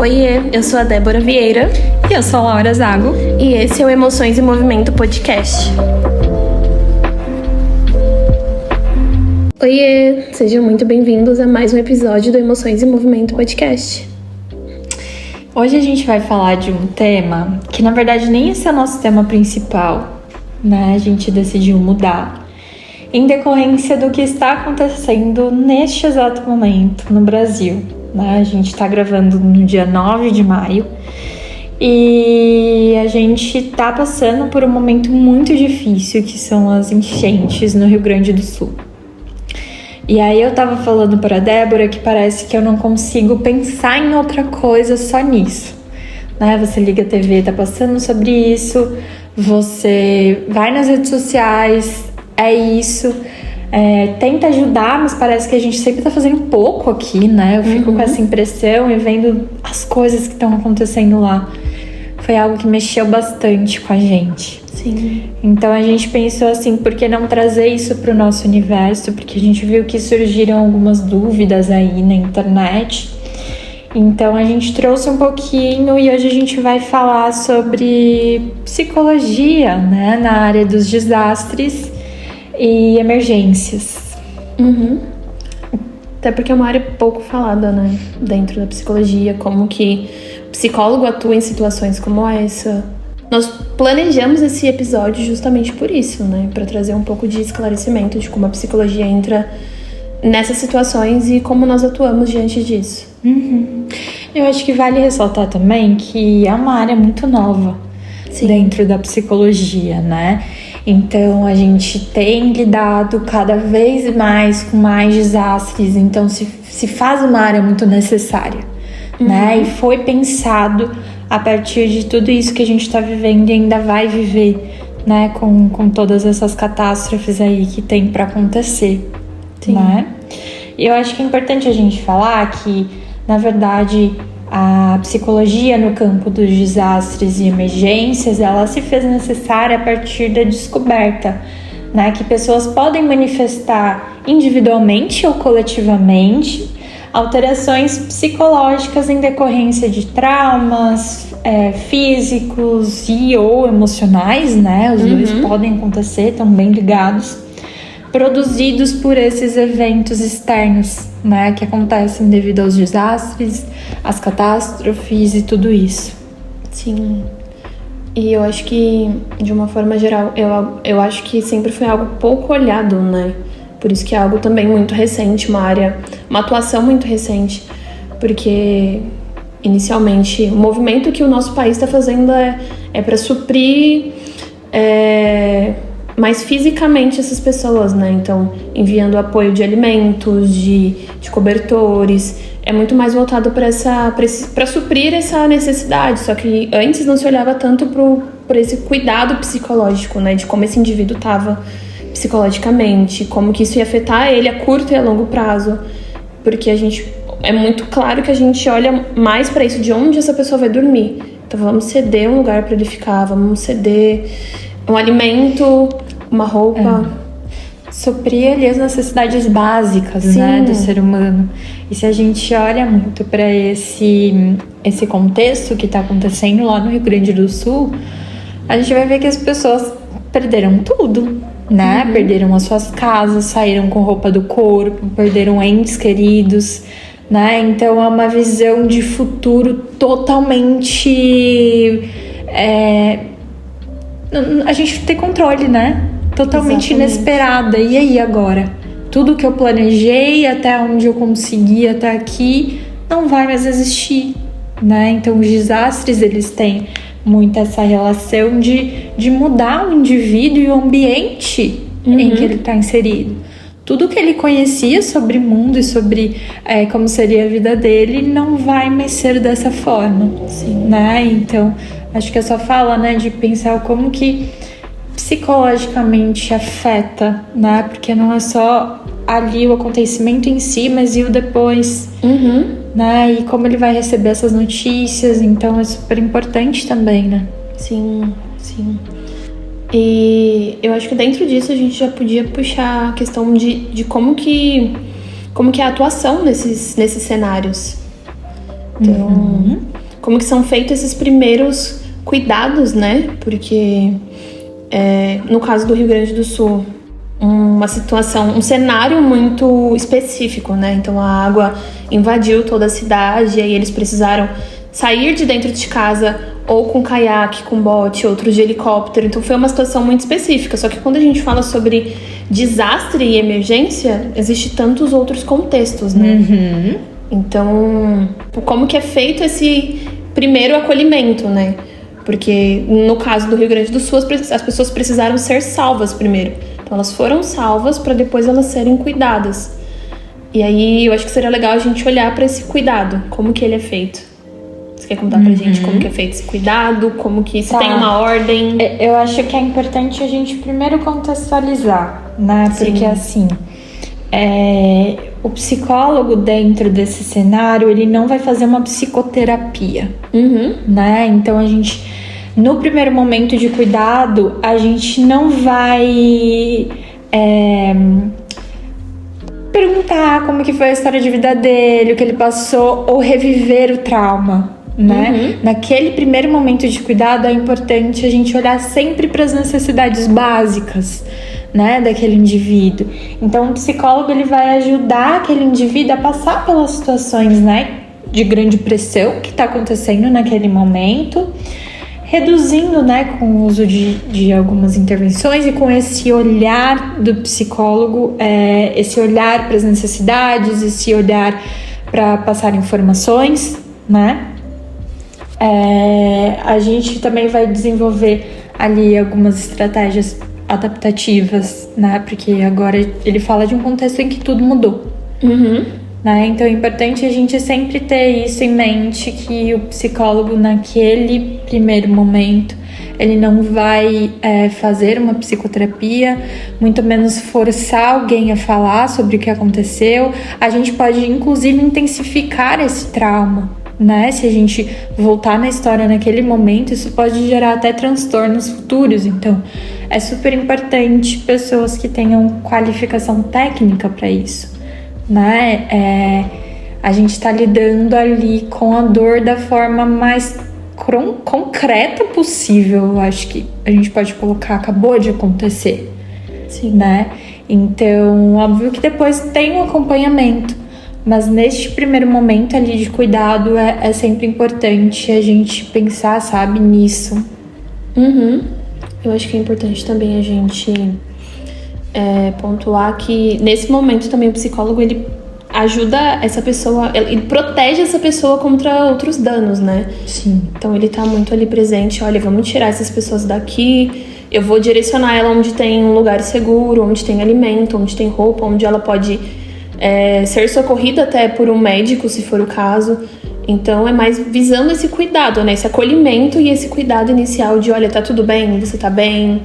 Oiê, eu sou a Débora Vieira. E eu sou a Laura Zago. E esse é o Emoções em Movimento Podcast. Oiê, sejam muito bem-vindos a mais um episódio do Emoções em Movimento Podcast. Hoje a gente vai falar de um tema que, na verdade, nem esse é o nosso tema principal, né? A gente decidiu mudar em decorrência do que está acontecendo neste exato momento no Brasil, né? A gente está gravando no dia 9 de maio e a gente está passando por um momento muito difícil, que são as enchentes no Rio Grande do Sul. E aí eu tava falando pra Débora que parece que eu não consigo pensar em outra coisa só nisso, né? Você liga a TV, tá passando sobre isso, você vai nas redes sociais, é isso, tenta ajudar, mas parece que a gente sempre tá fazendo pouco aqui, né? Eu fico com essa impressão e vendo as coisas que estão acontecendo lá. Foi algo que mexeu bastante com a gente. Sim. Então a gente pensou assim, por que não trazer isso para o nosso universo? Porque a gente viu que surgiram algumas dúvidas aí na internet. Então a gente trouxe um pouquinho e hoje a gente vai falar sobre psicologia, né, na área dos desastres e emergências. Até porque é uma área pouco falada, né, dentro da psicologia, como que o psicólogo atua em situações como essa. Nós planejamos esse episódio justamente por isso, né? Para trazer um pouco de esclarecimento de como a psicologia entra nessas situações e como nós atuamos diante disso. Eu acho que vale ressaltar também que é uma área muito nova. Sim. Dentro da psicologia, né? Então a gente tem lidado cada vez mais com mais desastres, então se faz uma área muito necessária, né? E foi pensado a partir de tudo isso que a gente está vivendo e ainda vai viver, né, com todas essas catástrofes aí que tem para acontecer. Sim. Né? E eu acho que é importante a gente falar que, na verdade, a psicologia no campo dos desastres e emergências, ela se fez necessária a partir da descoberta, né, que pessoas podem manifestar individualmente ou coletivamente alterações psicológicas em decorrência de traumas físicos e ou emocionais, né? Os dois podem acontecer, estão bem ligados, produzidos por esses eventos externos, né? Que acontecem devido aos desastres, às catástrofes e tudo isso. Sim. E eu acho que, de uma forma geral, eu acho que sempre foi algo pouco olhado, né? Por isso que é algo também muito recente, uma atuação muito recente, porque inicialmente o movimento que o nosso país está fazendo é para suprir mais fisicamente essas pessoas, né? Então, enviando apoio de alimentos, de cobertores, é muito mais voltado para suprir essa necessidade, só que antes não se olhava tanto por esse cuidado psicológico, né? De como esse indivíduo estava psicologicamente, como que isso ia afetar ele a curto e a longo prazo, porque é muito claro que a gente olha mais para isso, de onde essa pessoa vai dormir. Então vamos ceder um lugar para ele ficar, vamos ceder um alimento, uma roupa, suprir ali as necessidades básicas, sim, né, do ser humano. E se a gente olha muito para esse contexto que está acontecendo lá no Rio Grande do Sul, a gente vai ver que as pessoas perderam tudo, né? Perderam as suas casas, saíram com roupa do corpo, perderam entes queridos, né? Então é uma visão de futuro totalmente a gente não tem controle, né? Totalmente inesperada. E aí agora? Tudo que eu planejei, até onde eu consegui, até aqui, não vai mais existir, né? Então os desastres, eles têm muito essa relação de mudar o indivíduo e o ambiente em que ele está inserido. Tudo que ele conhecia sobre o mundo e sobre como seria a vida dele não vai mais ser dessa forma. Sim. Né? Então, acho que essa fala, né, de pensar como que psicologicamente afeta, né? Porque não é só ali o acontecimento em si, mas e o depois, né? E como ele vai receber essas notícias, então é super importante também, né? Sim, sim. E eu acho que dentro disso a gente já podia puxar a questão de como que é a atuação nesses cenários. Então, como que são feitos esses primeiros cuidados, né? Porque no caso do Rio Grande do Sul, uma situação, um cenário muito específico, né? Então a água invadiu toda a cidade e aí eles precisaram sair de dentro de casa ou com caiaque, com bote, outros de helicóptero. Então foi uma situação muito específica. Só que quando a gente fala sobre desastre e emergência, existe tantos outros contextos, né? Então, como que é feito esse primeiro acolhimento, né? Porque no caso do Rio Grande do Sul, as pessoas precisaram ser salvas primeiro. Então elas foram salvas para depois elas serem cuidadas. E aí eu acho que seria legal a gente olhar para esse cuidado, como que ele é feito. Você quer contar pra gente como que é feito esse cuidado, como que se tem uma ordem? Eu acho que é importante a gente primeiro contextualizar, né? Porque assim, o psicólogo dentro desse cenário, ele não vai fazer uma psicoterapia, né? Então a gente, no primeiro momento de cuidado, a gente não vai perguntar como que foi a história de vida dele, o que ele passou, ou reviver o trauma, né? Naquele primeiro momento de cuidado é importante a gente olhar sempre para as necessidades básicas, né, daquele indivíduo. Então o psicólogo, ele vai ajudar aquele indivíduo a passar pelas situações, né, de grande pressão que está acontecendo naquele momento, reduzindo, né, com o uso de algumas intervenções e com esse olhar do psicólogo, esse olhar para as necessidades, esse olhar para passar informações, né? A gente também vai desenvolver ali algumas estratégias adaptativas, né? Porque agora ele fala de um contexto em que tudo mudou, né? Então é importante a gente sempre ter isso em mente, que o psicólogo naquele primeiro momento ele não vai fazer uma psicoterapia, muito menos forçar alguém a falar sobre o que aconteceu. A gente pode inclusive intensificar esse trauma, né? Se a gente voltar na história naquele momento, isso pode gerar até transtornos futuros. Então é super importante pessoas que tenham qualificação técnica para isso, né? A gente está lidando ali com a dor da forma mais concreta possível. Eu acho que a gente pode colocar, acabou de acontecer. Sim. Né? Então, óbvio que depois tem um acompanhamento, mas neste primeiro momento ali de cuidado é sempre importante a gente pensar, sabe, nisso. Eu acho que é importante também a gente pontuar que nesse momento também o psicólogo, ele ajuda essa pessoa, ele protege essa pessoa contra outros danos, né? Sim. Então ele tá muito ali presente, olha, vamos tirar essas pessoas daqui, eu vou direcionar ela onde tem um lugar seguro, onde tem alimento, onde tem roupa, onde ela pode ser socorrida até por um médico, se for o caso. Então é mais visando esse cuidado, né? Esse acolhimento e esse cuidado inicial de, olha, tá tudo bem? Você tá bem?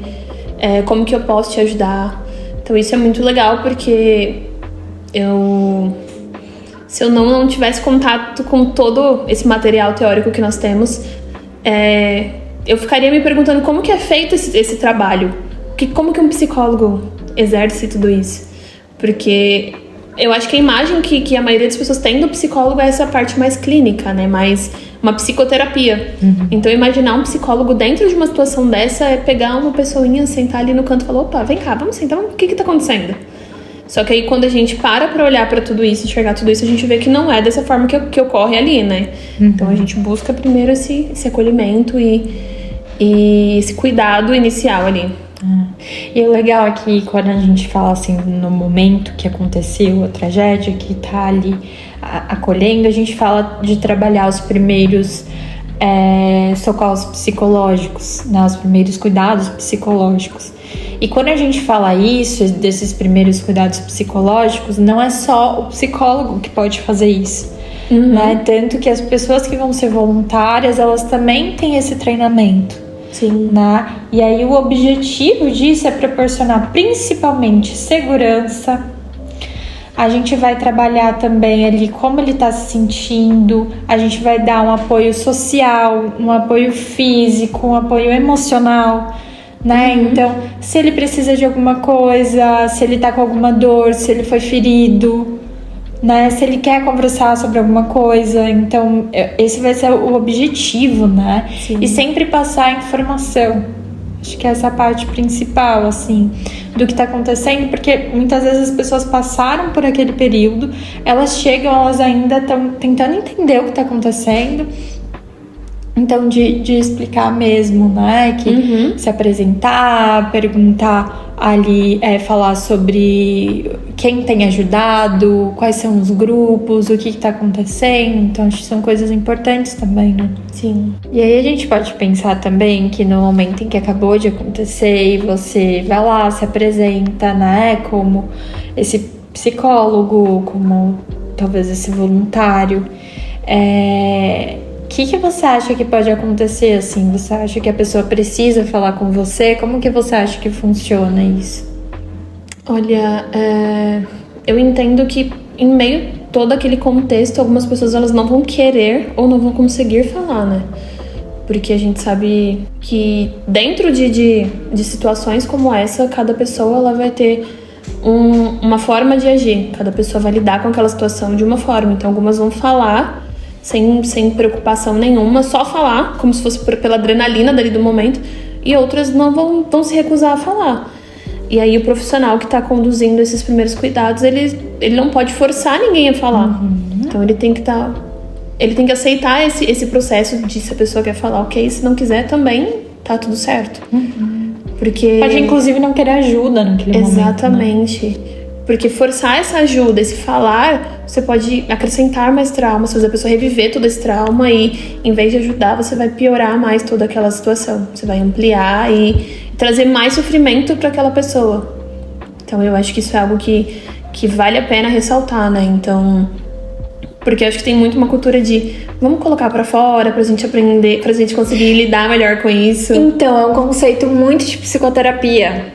Como que eu posso te ajudar? Então isso é muito legal, porque se eu não tivesse contato com todo esse material teórico que nós temos, eu ficaria me perguntando como que é feito esse trabalho, como que um psicólogo exerce tudo isso, porque eu acho que a imagem que a maioria das pessoas tem do psicólogo é essa parte mais clínica, né? Mais uma psicoterapia. Então imaginar um psicólogo dentro de uma situação dessa é pegar uma pessoinha, sentar ali no canto e falar, opa, vem cá, vamos sentar, o que tá acontecendo? Só que aí quando a gente para olhar pra tudo isso, enxergar tudo isso, a gente vê que não é dessa forma que ocorre ali, né? Então a gente busca primeiro esse acolhimento e esse cuidado inicial ali. E o legal é que quando a gente fala assim no momento que aconteceu a tragédia, que tá ali acolhendo, a gente fala de trabalhar os primeiros socorros psicológicos, né? Os primeiros cuidados psicológicos. E quando a gente fala isso, desses primeiros cuidados psicológicos, não é só o psicólogo que pode fazer isso, né? Tanto que as pessoas que vão ser voluntárias, elas também têm esse treinamento. Sim. Né? E aí o objetivo disso é proporcionar principalmente segurança. A gente vai trabalhar também ali como ele está se sentindo. A gente vai dar um apoio social, um apoio físico, um apoio emocional, né? Então, se ele precisa de alguma coisa, se ele tá com alguma dor, se ele foi ferido, né? Se ele quer conversar sobre alguma coisa, então esse vai ser o objetivo, né? Sim. E sempre passar a informação. Acho que essa é a parte principal, assim, do que tá acontecendo, porque muitas vezes as pessoas passaram por aquele período, elas chegam, elas ainda estão tentando entender o que tá acontecendo. Então, de explicar mesmo, né? Que se apresentar, perguntar ali, falar sobre quem tem ajudado, quais são os grupos, o que tá acontecendo. Então, acho que são coisas importantes também, né? Sim. E aí a gente pode pensar também que no momento em que acabou de acontecer e você vai lá, se apresenta, né? Como esse psicólogo, como talvez esse voluntário, o que você acha que pode acontecer, assim? Você acha que a pessoa precisa falar com você? Como que você acha que funciona isso? Olha, eu entendo que em meio a todo aquele contexto, algumas pessoas elas não vão querer ou não vão conseguir falar, né? Porque a gente sabe que dentro de situações como essa, cada pessoa ela vai ter uma forma de agir. Cada pessoa vai lidar com aquela situação de uma forma. Então, algumas vão falar sem preocupação nenhuma, só falar, como se fosse pela adrenalina dali do momento, e outras não vão se recusar a falar. E aí o profissional que está conduzindo esses primeiros cuidados, ele não pode forçar ninguém a falar. Então ele tem que aceitar esse processo de se a pessoa quer falar, ok, se não quiser também tá tudo certo. Porque pode inclusive não querer ajuda naquele momento. Exatamente. Né? Porque forçar essa ajuda, esse falar, você pode acrescentar mais traumas, fazer a pessoa reviver todo esse trauma e, em vez de ajudar, você vai piorar mais toda aquela situação. Você vai ampliar e trazer mais sofrimento para aquela pessoa. Então, eu acho que isso é algo que vale a pena ressaltar, né? Então, porque eu acho que tem muito uma cultura de vamos colocar pra fora pra gente aprender, pra gente conseguir lidar melhor com isso. Então, é um conceito muito de psicoterapia,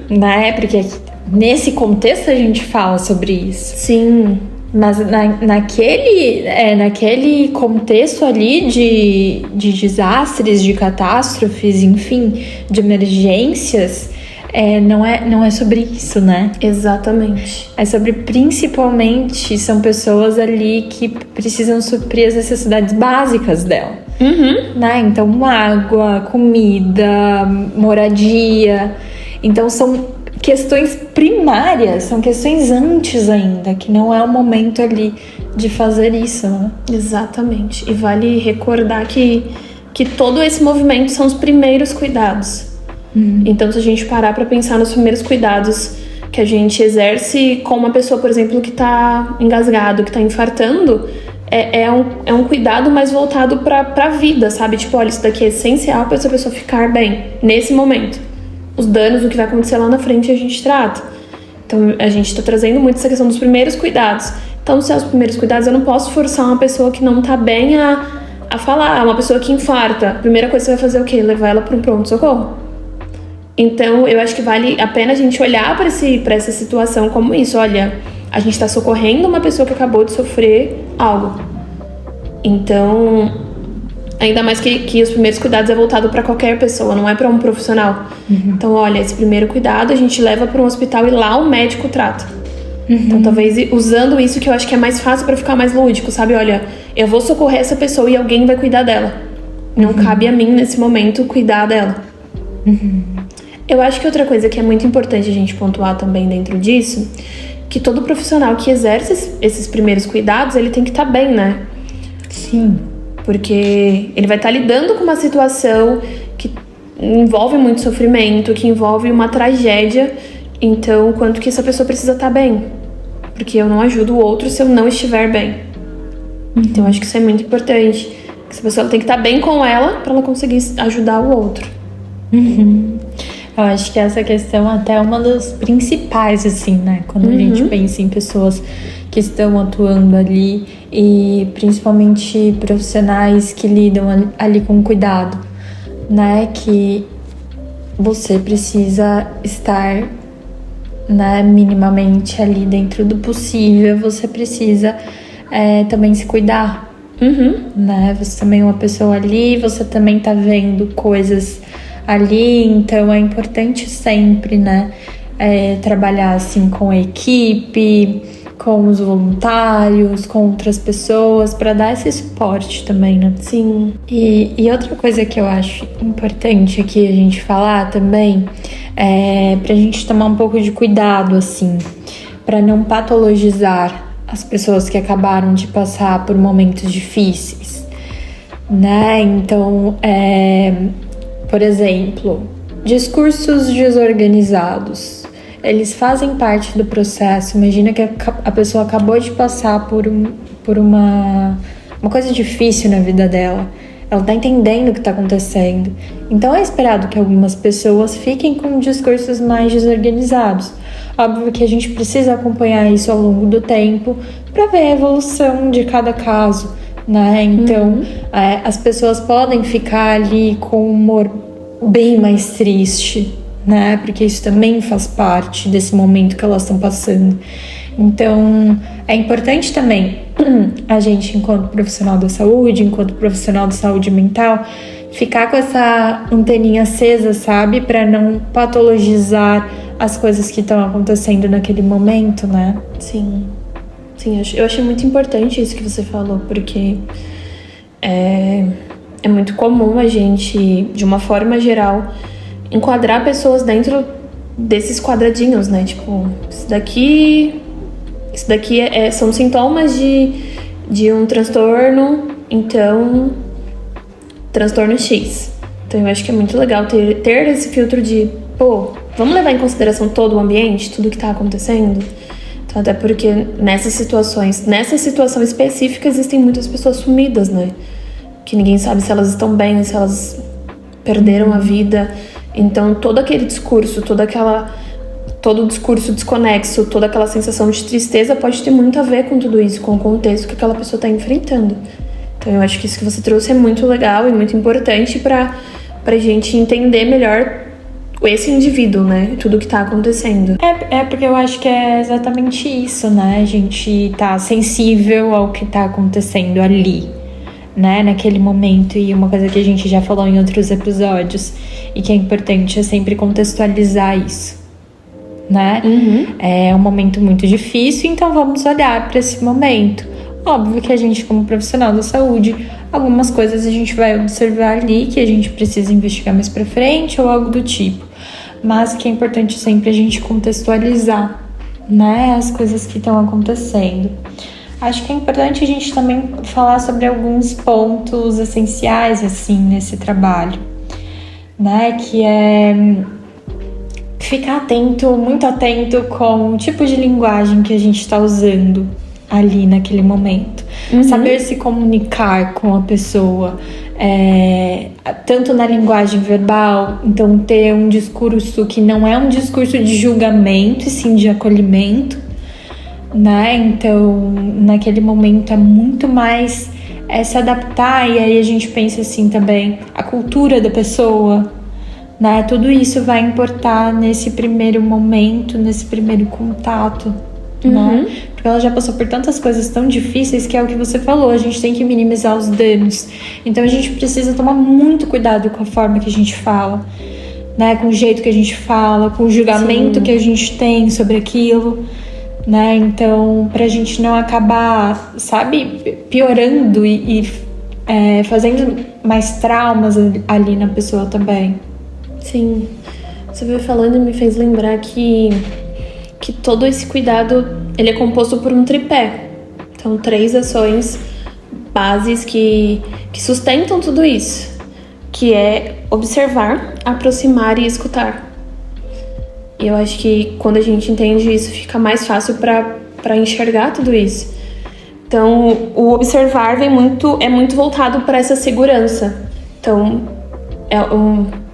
né? Porque nesse contexto a gente fala sobre isso. Sim. Mas naquele contexto ali de desastres, de catástrofes, enfim, de emergências, não é sobre isso, né? Exatamente. É sobre, principalmente, são pessoas ali que precisam suprir as necessidades básicas dela. Né? Então, água, comida, moradia. Então, são questões primárias, são questões antes ainda, que não é o momento ali de fazer isso, né? Exatamente. E vale recordar que todo esse movimento são os primeiros cuidados. Então, se a gente parar para pensar nos primeiros cuidados que a gente exerce com uma pessoa, por exemplo, que tá engasgado, que tá infartando, é um cuidado mais voltado pra vida, sabe? Tipo, olha, isso daqui é essencial para essa pessoa ficar bem nesse momento. Os danos, o que vai acontecer lá na frente, a gente trata. Então, a gente tá trazendo muito essa questão dos primeiros cuidados. Então, se é os primeiros cuidados, eu não posso forçar uma pessoa que não tá bem a falar. Uma pessoa que infarta, a primeira coisa que você vai fazer é o quê? Levar ela para um pronto-socorro. Então, eu acho que vale a pena a gente olhar para essa situação como isso. Olha, a gente tá socorrendo uma pessoa que acabou de sofrer algo. Então, ainda mais que os primeiros cuidados é voltado para qualquer pessoa, não é para um profissional. Então, olha, esse primeiro cuidado a gente leva para um hospital e lá o médico trata. Então, talvez usando isso que eu acho que é mais fácil para ficar mais lúdico, sabe? Olha, eu vou socorrer essa pessoa e alguém vai cuidar dela. Não cabe a mim, nesse momento, cuidar dela. Eu acho que outra coisa que é muito importante a gente pontuar também dentro disso, que todo profissional que exerce esses primeiros cuidados, ele tem que estar bem, né? Sim. Porque ele vai estar lidando com uma situação que envolve muito sofrimento, que envolve uma tragédia. Então, quanto que essa pessoa precisa estar bem? Porque eu não ajudo o outro se eu não estiver bem. Então, eu acho que isso é muito importante. Essa pessoa tem que estar bem com ela para ela conseguir ajudar o outro. Eu acho que essa questão até é uma das principais, assim, né? Quando a gente pensa em pessoas que estão atuando ali e principalmente profissionais que lidam ali com cuidado, né? Que você precisa estar, né, minimamente ali dentro do possível, você precisa também se cuidar, né? Você também é uma pessoa ali, você também tá vendo coisas ali, então é importante sempre, né, trabalhar assim com a equipe, com os voluntários, com outras pessoas, para dar esse suporte também, né? Sim. E outra coisa que eu acho importante aqui a gente falar também é pra gente tomar um pouco de cuidado, assim, para não patologizar as pessoas que acabaram de passar por momentos difíceis, né? Então, por exemplo, discursos desorganizados. Eles fazem parte do processo. Imagina que a pessoa acabou de passar por uma coisa difícil na vida dela. Ela tá entendendo o que tá acontecendo. Então é esperado que algumas pessoas fiquem com discursos mais desorganizados. Óbvio que a gente precisa acompanhar isso ao longo do tempo para ver a evolução de cada caso, né? Então, as pessoas podem ficar ali com um humor bem mais triste, né? Porque isso também faz parte desse momento que elas estão passando. Então, é importante também a gente, enquanto profissional da saúde, enquanto profissional de saúde mental, ficar com essa anteninha acesa, sabe? Para não patologizar as coisas que estão acontecendo naquele momento, né? Sim. Sim, eu achei muito importante isso que você falou, porque é muito comum a gente, de uma forma geral, enquadrar pessoas dentro desses quadradinhos, né? Tipo, isso daqui são sintomas de um transtorno, então, transtorno X. Então, eu acho que é muito legal ter esse filtro de, vamos levar em consideração todo o ambiente, tudo que tá acontecendo? Então, até porque nessa situação específica, existem muitas pessoas sumidas, né? Que ninguém sabe se elas estão bem, se elas perderam a vida. Então, todo aquele discurso, todo o discurso desconexo, toda aquela sensação de tristeza pode ter muito a ver com tudo isso, com o contexto que aquela pessoa está enfrentando. Então, eu acho que isso que você trouxe é muito legal e muito importante pra gente entender melhor esse indivíduo, né? Tudo que tá acontecendo. Porque eu acho que é exatamente isso, né? A gente tá sensível ao que tá acontecendo ali, né? Naquele momento. E uma coisa que a gente já falou em outros episódios e que é importante é sempre contextualizar isso, né? É um momento muito difícil, então vamos olhar para esse momento. Óbvio que a gente, como profissional da saúde, algumas coisas a gente vai observar ali que a gente precisa investigar mais pra frente ou algo do tipo. Mas que é importante sempre a gente contextualizar, né, as coisas que estão acontecendo. Acho que é importante a gente também falar sobre alguns pontos essenciais, assim, nesse trabalho, né, que é ficar atento, muito atento com o tipo de linguagem que a gente está usando ali naquele momento. Saber se comunicar com a pessoa, tanto na linguagem verbal, então ter um discurso que não é um discurso de julgamento, e sim de acolhimento, né? Então, naquele momento é muito mais se adaptar, e aí a gente pensa assim também, a cultura da pessoa, né? Tudo isso vai importar nesse primeiro momento, nesse primeiro contato, né? Porque ela já passou por tantas coisas tão difíceis que é o que você falou, a gente tem que minimizar os danos. Então a gente precisa tomar muito cuidado com a forma que a gente fala, né? Com o jeito que a gente fala, com o julgamento que a gente tem sobre aquilo, né? Então, pra gente não acabar, sabe, piorando e fazendo mais traumas ali na pessoa também. Sim. Você veio falando e me fez lembrar que todo esse cuidado, ele é composto por um tripé. Então, 3 ações bases que sustentam tudo isso, que é observar, aproximar e escutar. E eu acho que quando a gente entende isso, fica mais fácil para enxergar tudo isso. Então, o observar é muito voltado para essa segurança. Então,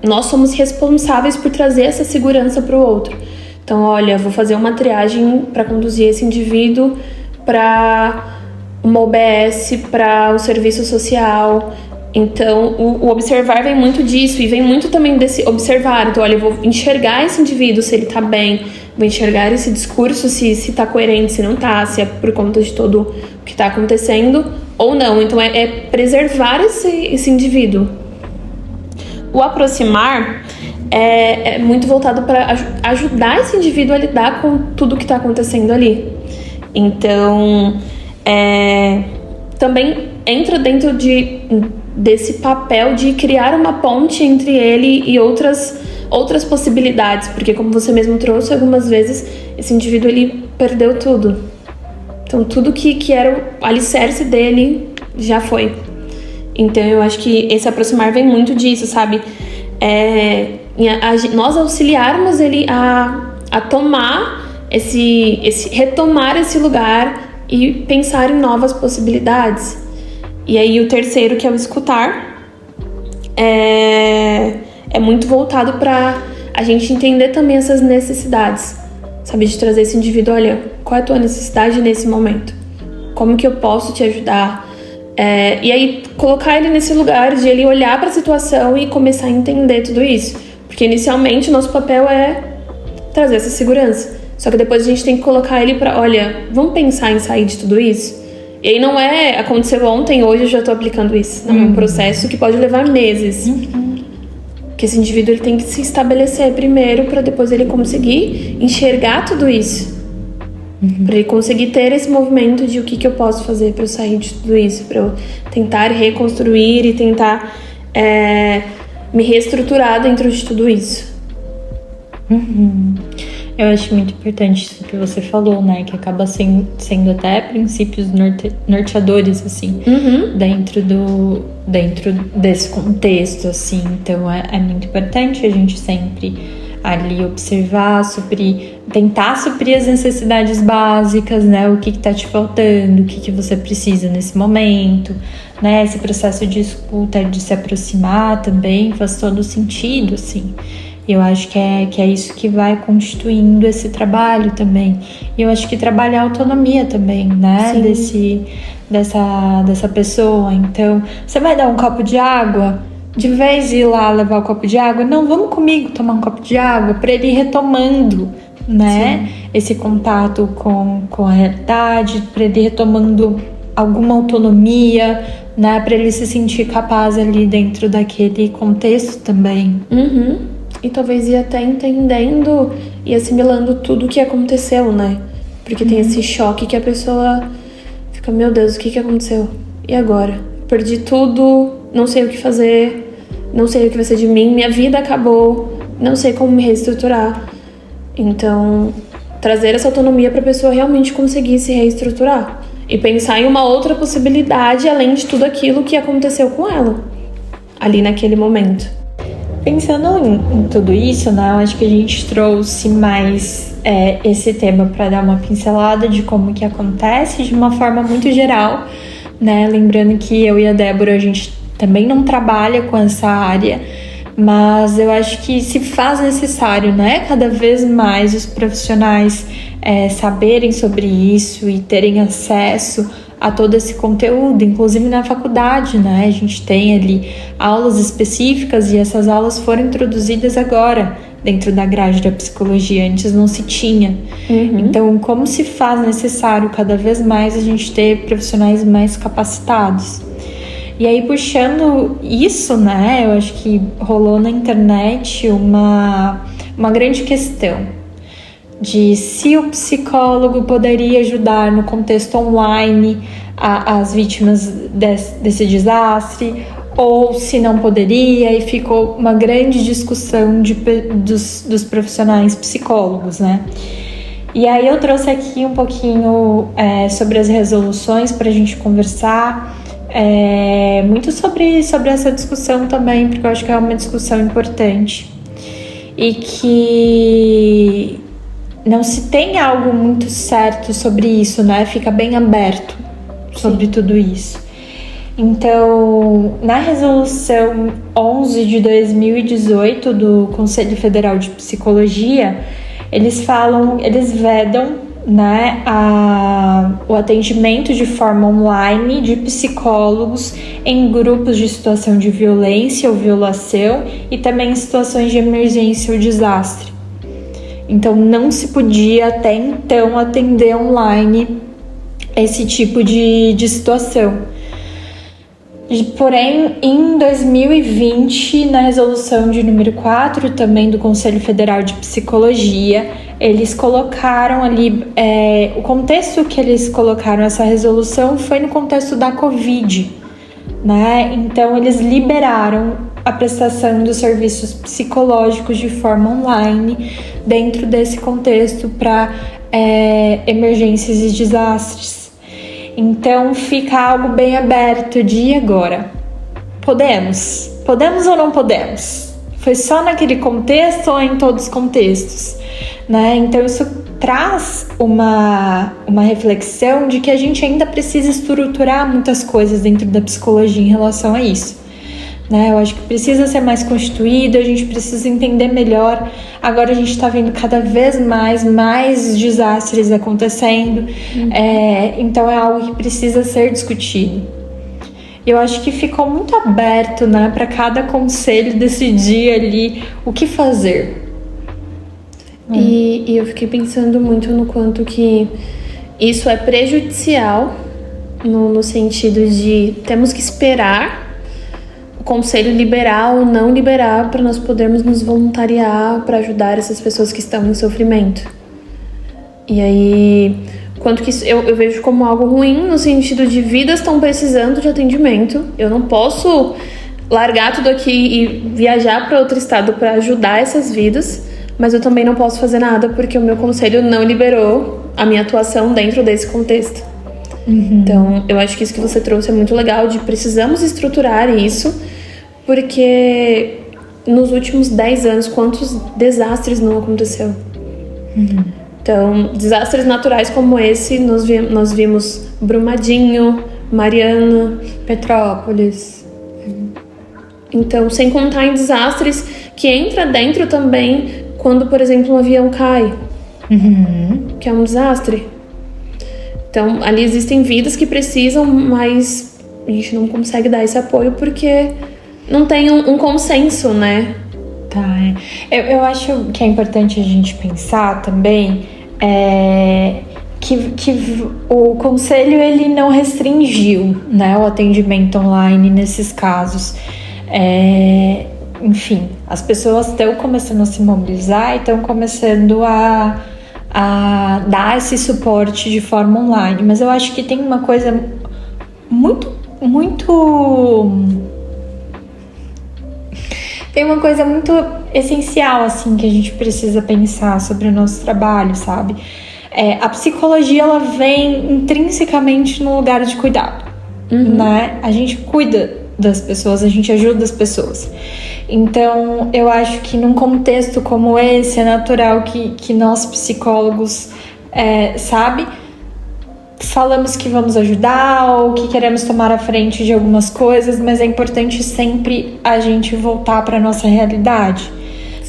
nós somos responsáveis por trazer essa segurança para o outro. Então, olha, vou fazer uma triagem para conduzir esse indivíduo para uma OBS, para o serviço social. Então, o observar vem muito disso e vem muito também desse observar. Então, olha, eu vou enxergar esse indivíduo, se ele tá bem, vou enxergar esse discurso, se tá coerente, se não tá, se é por conta de todo o que tá acontecendo ou não. Então, é preservar esse indivíduo. O aproximar é muito voltado para ajudar esse indivíduo a lidar com tudo que está acontecendo ali. Então, também entra dentro desse papel de criar uma ponte entre ele e outras possibilidades, porque como você mesmo trouxe, algumas vezes esse indivíduo ele perdeu tudo. Então tudo que era o alicerce dele já foi. Então eu acho que esse aproximar vem muito disso, sabe? Nós auxiliarmos ele a tomar retomar esse lugar e pensar em novas possibilidades. E aí o terceiro, que é o escutar, é muito voltado para a gente entender também essas necessidades, sabe? De trazer esse indivíduo, olha, qual é a tua necessidade nesse momento? Como que eu posso te ajudar? E aí colocar ele nesse lugar de ele olhar para a situação e começar a entender tudo isso. Porque inicialmente o nosso papel é trazer essa segurança. Só que depois a gente tem que colocar ele para, olha, vamos pensar em sair de tudo isso? E aí não aconteceu ontem, hoje eu já tô aplicando isso. Não, é um processo que pode levar meses. Porque esse indivíduo ele tem que se estabelecer primeiro para depois ele conseguir enxergar tudo isso. Para ele conseguir ter esse movimento de o que eu posso fazer para eu sair de tudo isso, para eu tentar reconstruir e tentar me reestruturar dentro de tudo isso. Eu acho muito importante isso que você falou, né? Que acaba sendo até princípios norteadores, assim, dentro desse contexto, assim. Então, é muito importante a gente sempre ali observar, tentar suprir as necessidades básicas, né? O que tá te faltando, o que você precisa nesse momento, né? Esse processo de escuta, de se aproximar também faz todo sentido, assim. Eu acho que é isso que vai constituindo esse trabalho também. E eu acho que trabalhar a autonomia também, né? Dessa pessoa. Então, você vai dar um copo de água? De vez de ir lá levar o copo de água, não, vamos comigo tomar um copo de água, para ele ir retomando, né? Esse contato com a realidade, para ele ir retomando alguma autonomia, né? Para ele se sentir capaz ali dentro daquele contexto também. E talvez ir até entendendo e assimilando tudo o que aconteceu, né? Porque tem esse choque que a pessoa fica, meu Deus, o que aconteceu? E agora? Perdi tudo, não sei o que fazer, não sei o que vai ser de mim, minha vida acabou, não sei como me reestruturar. Então, trazer essa autonomia para a pessoa realmente conseguir se reestruturar e pensar em uma outra possibilidade além de tudo aquilo que aconteceu com ela ali naquele momento. Pensando em tudo isso, né, eu acho que a gente trouxe mais esse tema para dar uma pincelada de como que acontece de uma forma muito geral, né? Lembrando que eu e a Débora, a gente também não trabalha com essa área, mas eu acho que se faz necessário, né, cada vez mais os profissionais saberem sobre isso e terem acesso a todo esse conteúdo, inclusive na faculdade, né? A gente tem ali aulas específicas e essas aulas foram introduzidas agora dentro da grade da psicologia, antes não se tinha. Então, como se faz necessário cada vez mais a gente ter profissionais mais capacitados. E aí, puxando isso, né, eu acho que rolou na internet uma grande questão de se o psicólogo poderia ajudar no contexto online as vítimas desse desastre, ou se não poderia, e ficou uma grande discussão dos profissionais psicólogos, né? E aí eu trouxe aqui um pouquinho sobre as resoluções para a gente conversar, muito sobre essa discussão também, porque eu acho que é uma discussão importante e que não se tem algo muito certo sobre isso, né? Fica bem aberto sobre tudo isso. Então, na resolução 11 de 2018 do Conselho Federal de Psicologia, eles vedam, né, o atendimento de forma online de psicólogos em grupos de situação de violência ou violação e também em situações de emergência ou desastre. Então, não se podia até então atender online esse tipo de situação. Porém, em 2020, na resolução de número 4, também do Conselho Federal de Psicologia, eles colocaram ali, o contexto que eles colocaram essa resolução foi no contexto da Covid, né? Então, eles liberaram a prestação dos serviços psicológicos de forma online dentro desse contexto para emergências e desastres. Então fica algo bem aberto de agora. Podemos ou não podemos? Foi só naquele contexto ou em todos os contextos? Né? Então isso traz uma reflexão de que a gente ainda precisa estruturar muitas coisas dentro da psicologia em relação a isso. Né? Eu acho que precisa ser mais constituído, a gente precisa entender melhor. Agora a gente está vendo cada vez mais desastres acontecendo, então é algo que precisa ser discutido. Eu acho que ficou muito aberto, né, para cada conselho decidir ali o que fazer. E eu fiquei pensando muito no quanto que isso é prejudicial, no sentido de temos que esperar o conselho liberar ou não liberar para nós podermos nos voluntariar para ajudar essas pessoas que estão em sofrimento. E aí, quanto que isso eu vejo como algo ruim, no sentido de vidas estão precisando de atendimento. Eu não posso largar tudo aqui e viajar para outro estado para ajudar essas vidas, mas eu também não posso fazer nada porque o meu conselho não liberou a minha atuação dentro desse contexto. Então, eu acho que isso que você trouxe é muito legal, de precisamos estruturar isso, porque nos últimos 10 anos, quantos desastres não aconteceu? Então, desastres naturais como esse, nós vimos Brumadinho, Mariana, Petrópolis. Então, sem contar em desastres que entra dentro também quando, por exemplo, um avião cai, que é um desastre. Então, ali existem vidas que precisam, mas a gente não consegue dar esse apoio porque não tem um consenso, né? Tá, eu acho que é importante a gente pensar também que o conselho ele não restringiu, né, o atendimento online nesses casos. Enfim, as pessoas estão começando a se mobilizar e estão começando a dar esse suporte de forma online, mas eu acho que tem uma coisa muito essencial assim que a gente precisa pensar sobre o nosso trabalho, sabe? A psicologia ela vem intrinsecamente no lugar de cuidado, né? A gente cuida das pessoas, a gente ajuda as pessoas. Então, eu acho que num contexto como esse, é natural que nós psicólogos, falamos que vamos ajudar ou que queremos tomar a frente de algumas coisas, mas é importante sempre a gente voltar para a nossa realidade.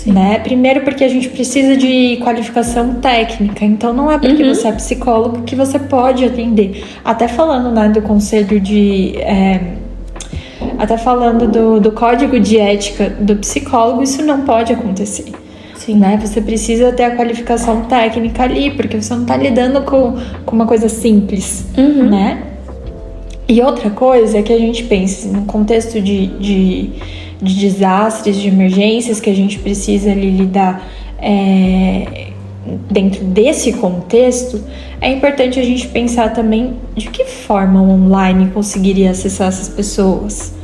Né? Primeiro porque a gente precisa de qualificação técnica, então não é porque você é psicólogo que você pode atender. Até falando, né, do conselho de... Até falando do código de ética do psicólogo, isso não pode acontecer. Sim. Né? Você precisa ter a qualificação técnica ali, porque você não está lidando com uma coisa simples, né? E outra coisa é que a gente pense no contexto de desastres, de emergências, que a gente precisa ali lidar dentro desse contexto, é importante a gente pensar também de que forma o online conseguiria acessar essas pessoas,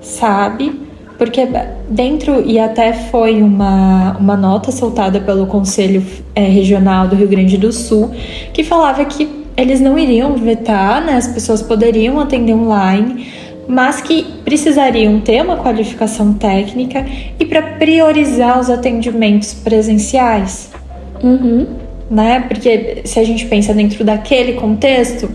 sabe? Porque dentro, e até foi uma nota soltada pelo Conselho Regional do Rio Grande do Sul, que falava que eles não iriam vetar, né? As pessoas poderiam atender online, mas que precisariam ter uma qualificação técnica e para priorizar os atendimentos presenciais. Né? Porque se a gente pensa dentro daquele contexto,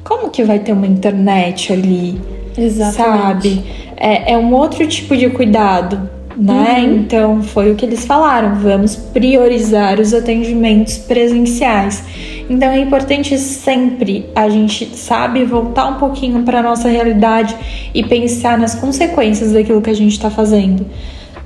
como que vai ter uma internet ali? Exatamente. Sabe? É um outro tipo de cuidado, né? Então foi o que eles falaram, vamos priorizar os atendimentos presenciais. Então é importante sempre a gente, sabe, voltar um pouquinho para a nossa realidade e pensar nas consequências daquilo que a gente está fazendo,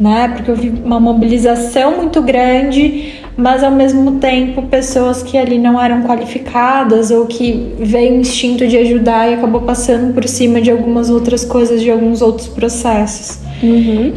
né? Porque eu vi uma mobilização muito grande, mas ao mesmo tempo pessoas que ali não eram qualificadas ou que veio o instinto de ajudar e acabou passando por cima de algumas outras coisas, de alguns outros processos.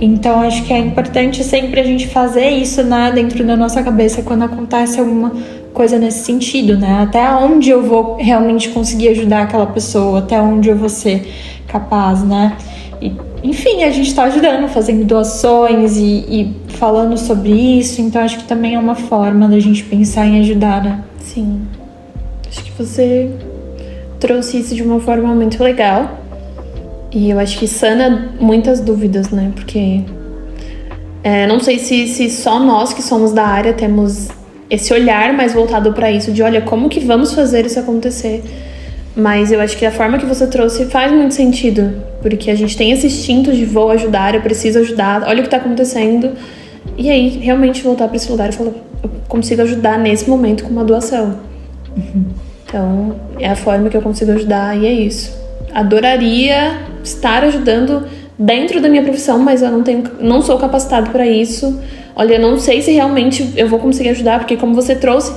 Então acho que é importante sempre a gente fazer isso, né, dentro da nossa cabeça quando acontece alguma coisa nesse sentido, né? Até onde eu vou realmente conseguir ajudar aquela pessoa, até onde eu vou ser capaz, né? E, enfim, a gente tá ajudando, fazendo doações e falando sobre isso, então acho que também é uma forma da gente pensar em ajudar, né? Sim. Acho que você trouxe isso de uma forma muito legal. E eu acho que sana muitas dúvidas, né? Porque não sei se só nós que somos da área temos esse olhar mais voltado para isso, de olha, como que vamos fazer isso acontecer? Mas eu acho que a forma que você trouxe faz muito sentido, porque a gente tem esse instinto de vou ajudar, eu preciso ajudar, olha o que tá acontecendo. E aí, realmente voltar para esse lugar e falar, eu consigo ajudar nesse momento com uma doação. Então, é a forma que eu consigo ajudar e é isso. Adoraria estar ajudando dentro da minha profissão, mas eu não sou capacitado para isso. Olha, eu não sei se realmente eu vou conseguir ajudar, porque como você trouxe,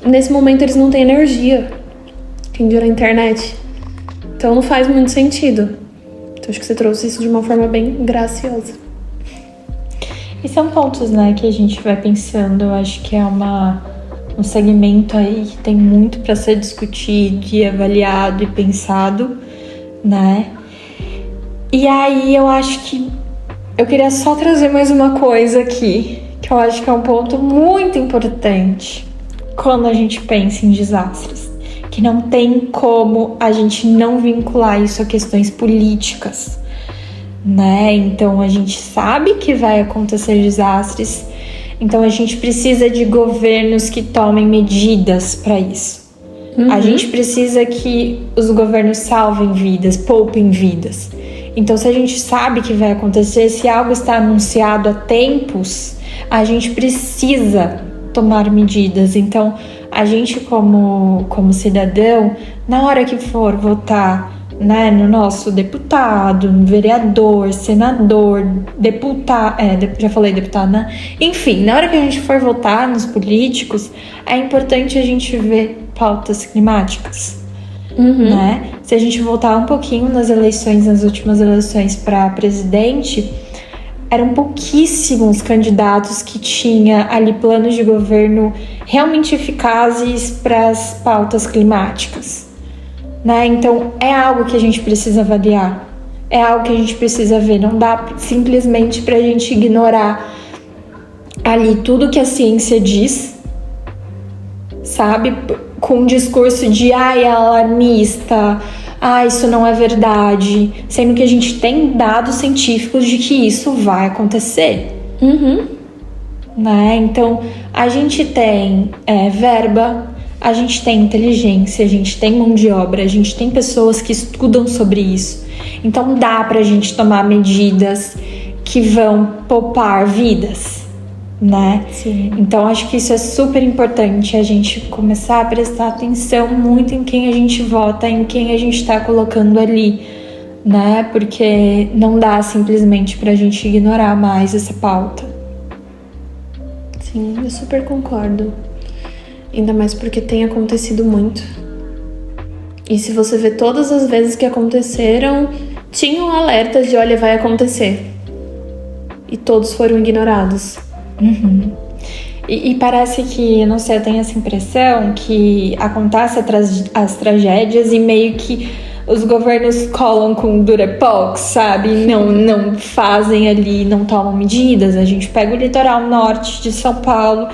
nesse momento eles não têm energia. Quem dirá a internet. Então não faz muito sentido. Então acho que você trouxe isso de uma forma bem graciosa. E são pontos, né, que a gente vai pensando. Eu acho que é um segmento aí que tem muito para ser discutido e avaliado e pensado, né? E aí eu acho que eu queria só trazer mais uma coisa aqui, que eu acho que é um ponto muito importante quando a gente pensa em desastres, que não tem como a gente não vincular isso a questões políticas, né? Então a gente sabe que vai acontecer desastres, então a gente precisa de governos que tomem medidas para isso. A gente precisa que os governos salvem vidas, poupem vidas. Então, se a gente sabe que vai acontecer, se algo está anunciado há tempos, a gente precisa tomar medidas. Então, a gente como cidadão, na hora que for votar, né, no nosso deputado, no vereador, senador, deputado, já falei deputado, né? Enfim, na hora que a gente for votar nos políticos, é importante a gente ver pautas climáticas. Né? Se a gente voltar um pouquinho nas últimas eleições para presidente, eram pouquíssimos candidatos que tinha ali planos de governo realmente eficazes para as pautas climáticas, né? Então é algo que a gente precisa avaliar, é algo que a gente precisa ver. Não dá simplesmente para a gente ignorar ali tudo que a ciência diz, sabe? Com um discurso de é alarmista, isso não é verdade, sendo que a gente tem dados científicos de que isso vai acontecer. Né? Então a gente tem verba, a gente tem inteligência, a gente tem mão de obra, a gente tem pessoas que estudam sobre isso. Então dá pra gente tomar medidas que vão poupar vidas, né? Sim. Então acho que isso é super importante, a gente começar a prestar atenção muito em quem a gente vota, em quem a gente tá colocando ali, né? Porque não dá simplesmente pra gente ignorar mais essa pauta. Sim, eu super concordo. Ainda mais porque tem acontecido muito. E se você vê todas as vezes que aconteceram, tinham alertas de olha, vai acontecer. E todos foram ignorados. E parece que, não sei, eu tenho essa impressão que acontece as tragédias e meio que os governos colam com Durepox, sabe? Não fazem ali, não tomam medidas. A gente pega o litoral norte de São Paulo,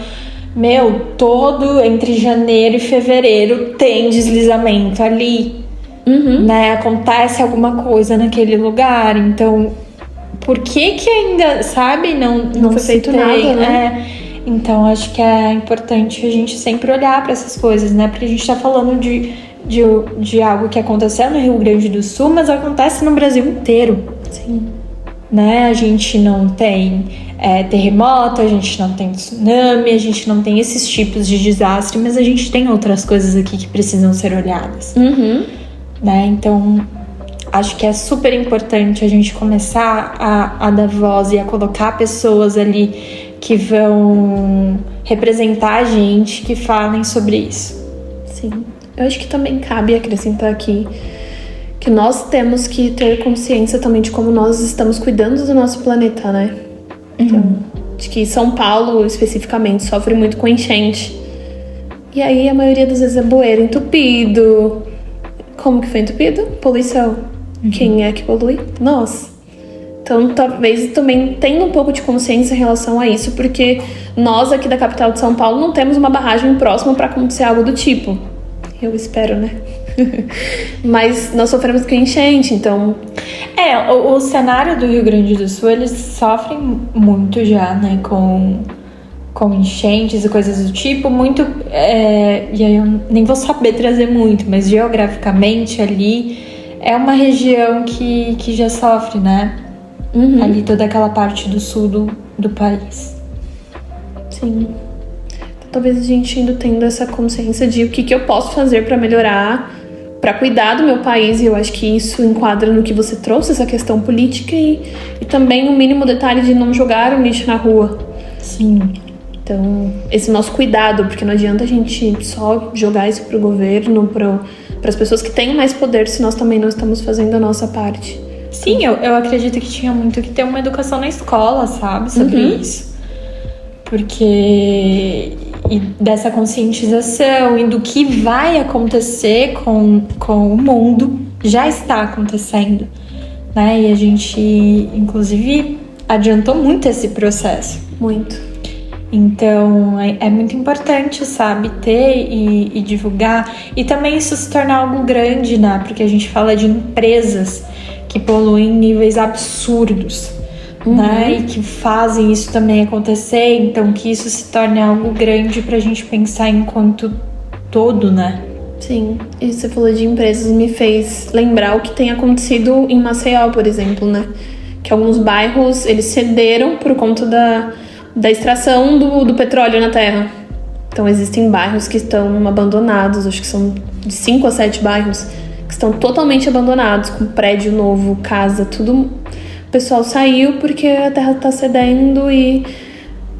todo entre janeiro e fevereiro tem deslizamento ali, né? Acontece alguma coisa naquele lugar, então por que ainda, sabe, não foi feito nada, né? Então acho que é importante a gente sempre olhar para essas coisas, né? Porque a gente tá falando de algo que aconteceu no Rio Grande do Sul, mas acontece no Brasil inteiro. Sim. Né? A gente não tem terremoto, a gente não tem tsunami, a gente não tem esses tipos de desastre, mas a gente tem outras coisas aqui que precisam ser olhadas. Né? Então acho que é super importante a gente começar a dar voz e a colocar pessoas ali que vão representar a gente que falem sobre isso. Sim. Eu acho que também cabe acrescentar aqui que nós temos que ter consciência também de como nós estamos cuidando do nosso planeta, né? Então, de que São Paulo, especificamente, sofre muito com enchente. E aí, a maioria das vezes é bueiro entupido. Como que foi entupido? Poluição. Quem é que polui? Nós. Então, talvez também tenha um pouco de consciência em relação a isso, porque nós aqui da capital de São Paulo não temos uma barragem próxima para acontecer algo do tipo. Eu espero, né? Mas nós sofremos com enchente, então... O cenário do Rio Grande do Sul, eles sofrem muito já, né? Com enchentes e coisas do tipo. Muito... e aí eu nem vou saber trazer muito, mas geograficamente ali é uma região que já sofre, né? Ali toda aquela parte do sul do país. Sim. Talvez a gente indo tendo essa consciência de o que eu posso fazer para melhorar, para cuidar do meu país, e eu acho que isso enquadra no que você trouxe, essa questão política e também o mínimo detalhe de não jogar o lixo na rua. Sim. Então, esse nosso cuidado, porque não adianta a gente só jogar isso pro governo, para as pessoas que têm mais poder, se nós também não estamos fazendo a nossa parte. Sim, eu acredito que tinha muito que ter uma educação na escola, sabe, sobre isso. Porque... E dessa conscientização e do que vai acontecer com o mundo, já está acontecendo, né? E a gente, inclusive, adiantou muito esse processo. Muito. Então, é muito importante, sabe, ter e divulgar. E também isso se tornar algo grande, né? Porque a gente fala de empresas que poluem em níveis absurdos. Né? E que fazem isso também acontecer, então que isso se torne algo grande pra gente pensar enquanto todo, né? Sim, e você falou de empresas, me fez lembrar o que tem acontecido em Maceió, por exemplo, né? Que alguns bairros, eles cederam por conta da extração do petróleo na terra. Então existem bairros que estão abandonados, acho que são de 5 a 7 bairros que estão totalmente abandonados, com prédio novo, casa, tudo... O pessoal saiu porque a terra tá cedendo e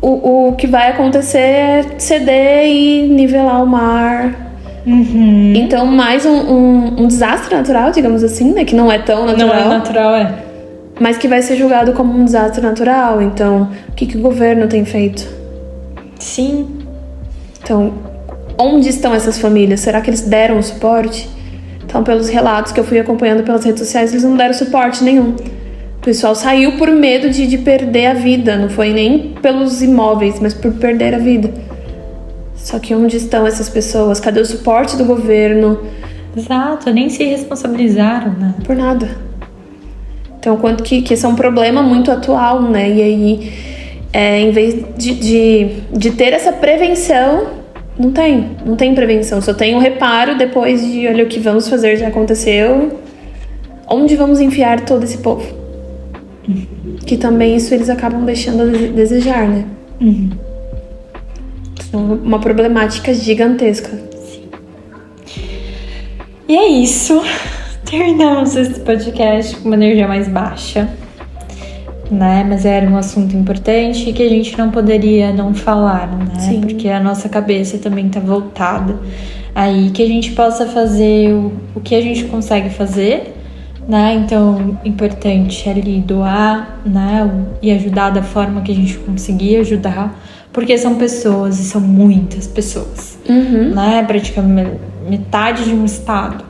o que vai acontecer é ceder e nivelar o mar. Então, mais um desastre natural, digamos assim, né? Que não é tão natural. Não é natural, Mas que vai ser julgado como um desastre natural. Então, o que o governo tem feito? Sim. Então, onde estão essas famílias? Será que eles deram o suporte? Então, pelos relatos que eu fui acompanhando pelas redes sociais, eles não deram suporte nenhum. O pessoal saiu por medo de perder a vida, não foi nem pelos imóveis, mas por perder a vida. Só que onde estão essas pessoas? Cadê o suporte do governo? Exato, nem se responsabilizaram, né? Por nada. Então, quanto que esse é um problema muito atual, né? E aí, em vez de ter essa prevenção, não tem prevenção. Só tem um reparo depois de, olha, o que vamos fazer já aconteceu. Onde vamos enfiar todo esse povo? Que também isso eles acabam deixando a desejar, né? Então, uma problemática gigantesca. Sim. E é isso. Terminamos esse podcast com uma energia mais baixa, né? Mas era um assunto importante e que a gente não poderia não falar, né? Sim. Porque a nossa cabeça também tá voltada aí, que a gente possa fazer o que a gente consegue fazer, né? Então, importante ali doar, né? E ajudar da forma que a gente conseguir ajudar, porque são pessoas e são muitas pessoas, né? Praticamente metade de um estado.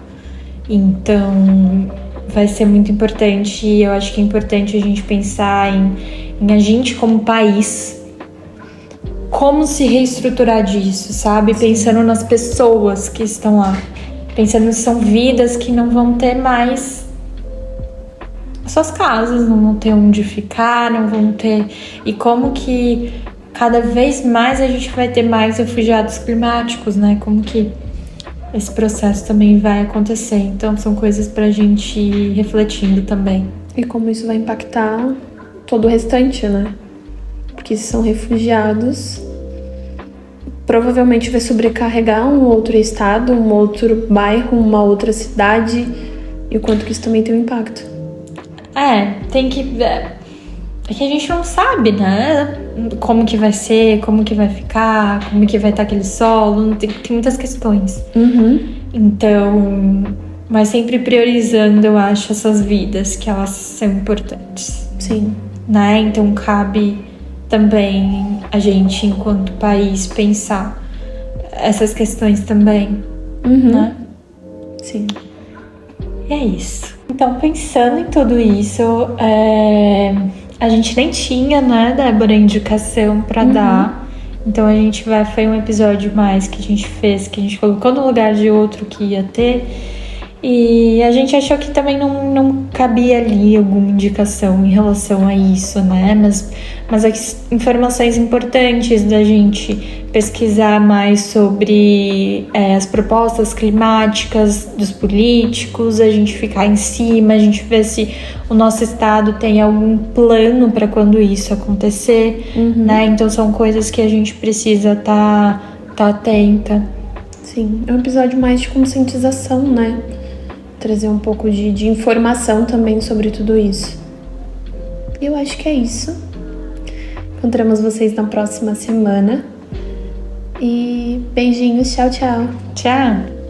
Então, vai ser muito importante, e eu acho que é importante a gente pensar em a gente como país, como se reestruturar disso, sabe? Sim. Pensando nas pessoas que estão lá, pensando que são vidas que não vão ter mais suas casas, não vão ter onde ficar, não vão ter... E como que cada vez mais a gente vai ter mais refugiados climáticos, né? Como que esse processo também vai acontecer. Então, são coisas pra gente ir refletindo também. E como isso vai impactar todo o restante, né? Porque se são refugiados, provavelmente vai sobrecarregar um outro estado, um outro bairro, uma outra cidade, e o quanto que isso também tem um impacto. Tem que... é que a gente não sabe, né? Como que vai ser, como que vai ficar, como que vai estar aquele solo, tem muitas questões. Então, mas sempre priorizando, eu acho, essas vidas, que elas são importantes. Sim. Né? Então cabe também a gente, enquanto país, pensar essas questões também, né? Sim. E é isso. Então, pensando em tudo isso, a gente nem tinha, né, Débora, indicação pra dar. Então a gente foi um episódio mais que a gente fez, que a gente colocou no lugar de outro que ia ter. E a gente achou que também não cabia ali alguma indicação em relação a isso, né? Mas as informações importantes da gente pesquisar mais sobre as propostas climáticas dos políticos, a gente ficar em cima, a gente ver se o nosso estado tem algum plano para quando isso acontecer, né? Então são coisas que a gente precisa tá atenta. Sim, é um episódio mais de conscientização, né? Trazer um pouco de informação também sobre tudo isso. Eu acho que é isso. Encontramos vocês na próxima semana. E beijinhos, tchau, tchau. Tchau!